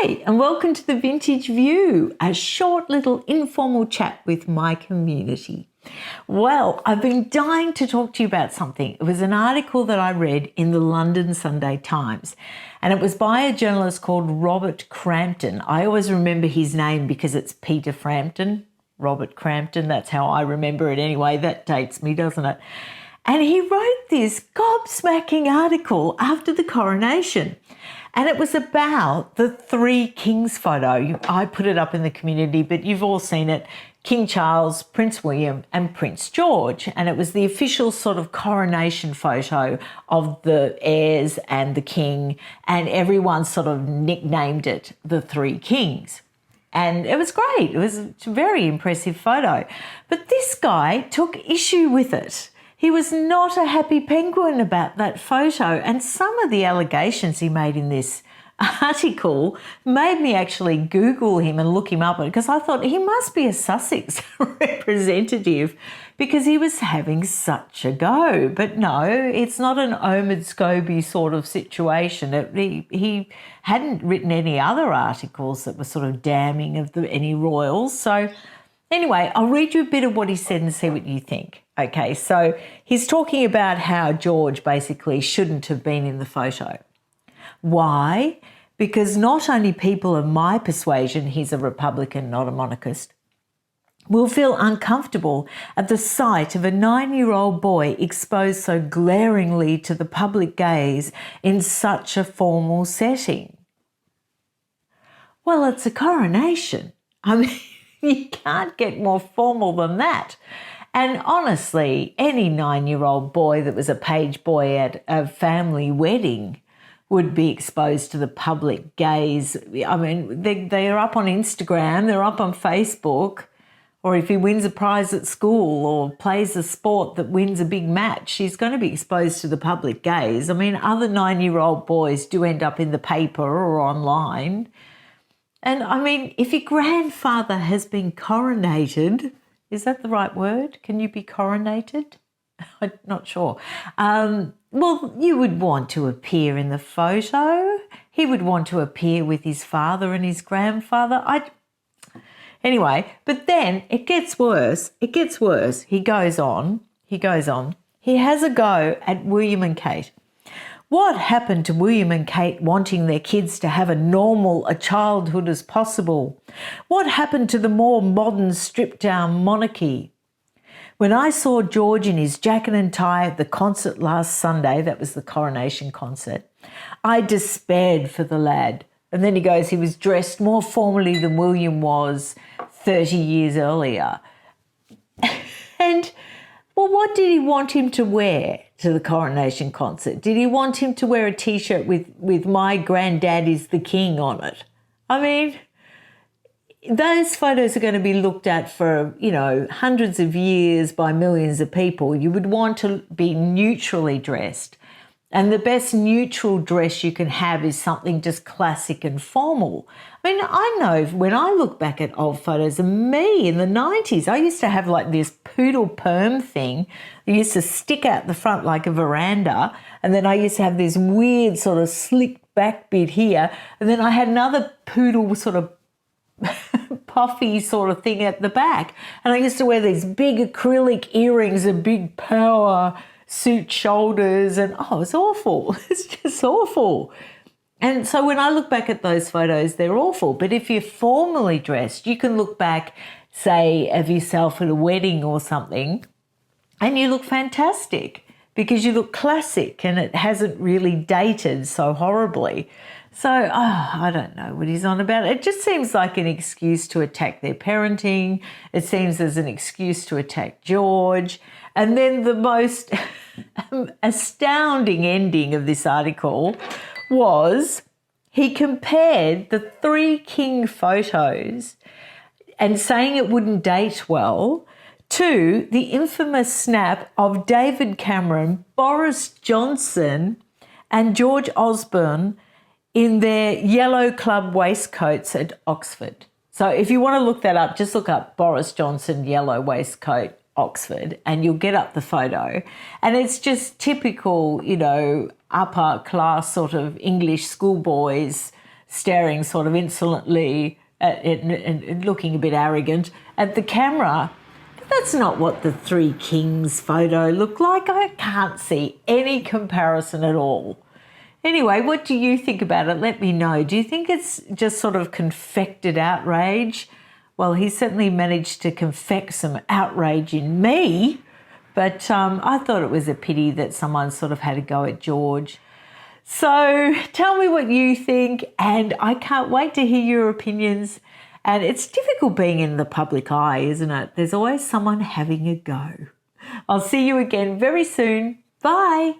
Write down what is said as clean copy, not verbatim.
Hi, and welcome to the Vintage View, a short little informal chat with my community. Well, I've been dying to talk to you about something. It was an article that I read in the London Sunday Times, and it was by a journalist called Robert Crampton. I always remember his name because it's Peter Frampton, Robert Crampton. That's how I remember it anyway. That dates me, doesn't it? And he wrote this gobsmacking article after the coronation. And it was about the three kings photo. I put it up in the community, but you've all seen it. King Charles, Prince William and Prince George. And it was the official sort of coronation photo of the heirs and the king. And everyone sort of nicknamed it the Three Kings. And it was great. It was a very impressive photo. But this guy took issue with it. He was not a happy penguin about that photo, and some of the allegations he made in this article made me actually Google him and look him up, because I thought he must be a Sussex representative because he was having such a go. But no, it's not an Omid Scobie sort of situation. He hadn't written any other articles that were sort of damning of any royals. So anyway, I'll read you a bit of what he said and see what you think. Okay, so he's talking about how George basically shouldn't have been in the photo. Why? Because not only people of my persuasion, he's a Republican, not a monarchist, will feel uncomfortable at the sight of a 9-year-old boy exposed so glaringly to the public gaze in such a formal setting. Well, it's a coronation. I mean, you can't get more formal than that. And honestly, any 9-year-old boy that was a page boy at a family wedding would be exposed to the public gaze. I mean, they're up on Instagram, they're up on Facebook, or if he wins a prize at school or plays a sport that wins a big match, he's going to be exposed to the public gaze. I mean, other 9-year-old boys do end up in the paper or online. And I mean, if your grandfather has been coronated, is that the right word? Can you be coronated? I'm not sure. Well, you would want to appear in the photo. He would want to appear with his father and his grandfather. Anyway, but then it gets worse. It gets worse. He goes on. He has a go at William and Kate. What happened to William and Kate wanting their kids to have a childhood as possible? What happened to the more modern stripped-down monarchy? When I saw George in his jacket and tie at the concert last Sunday, that was the coronation concert, I despaired for the lad. And then he goes, he was dressed more formally than William was 30 years earlier. And well, what did he want him to wear to the coronation concert? Did he want him to wear a T-shirt with "My Granddad is the King" on it? I mean, those photos are going to be looked at for, hundreds of years by millions of people. You would want to be neutrally dressed. And the best neutral dress you can have is something just classic and formal. I mean, I know when I look back at old photos of me in the 90s, I used to have like this poodle perm thing. I used to stick out the front like a veranda. And then I used to have this weird sort of slicked back bit here. And then I had another poodle sort of puffy sort of thing at the back. And I used to wear these big acrylic earrings and big power suit shoulders, and it's awful. It's just awful. And so when I look back at those photos, they're awful. But if you're formally dressed, you can look back, say, of yourself at a wedding or something, and you look fantastic because you look classic and it hasn't really dated so horribly. So, I don't know what he's on about. It just seems like an excuse to attack their parenting. It seems as an excuse to attack George. And then the most astounding ending of this article was he compared the three king photos and saying it wouldn't date well to the infamous snap of David Cameron, Boris Johnson and George Osborne in their yellow club waistcoats at Oxford. So if you want to look that up, just look up Boris Johnson yellow waistcoat Oxford and you'll get up the photo. And it's just typical, upper class sort of English schoolboys staring sort of insolently at it and looking a bit arrogant at the camera. But that's not what the three kings photo looked like. I can't see any comparison at all. Anyway, what do you think about it? Let me know. Do you think it's just sort of confected outrage? Well, he certainly managed to confect some outrage in me, but I thought it was a pity that someone sort of had a go at George. So tell me what you think, and I can't wait to hear your opinions. And it's difficult being in the public eye, isn't it? There's always someone having a go. I'll see you again very soon. Bye.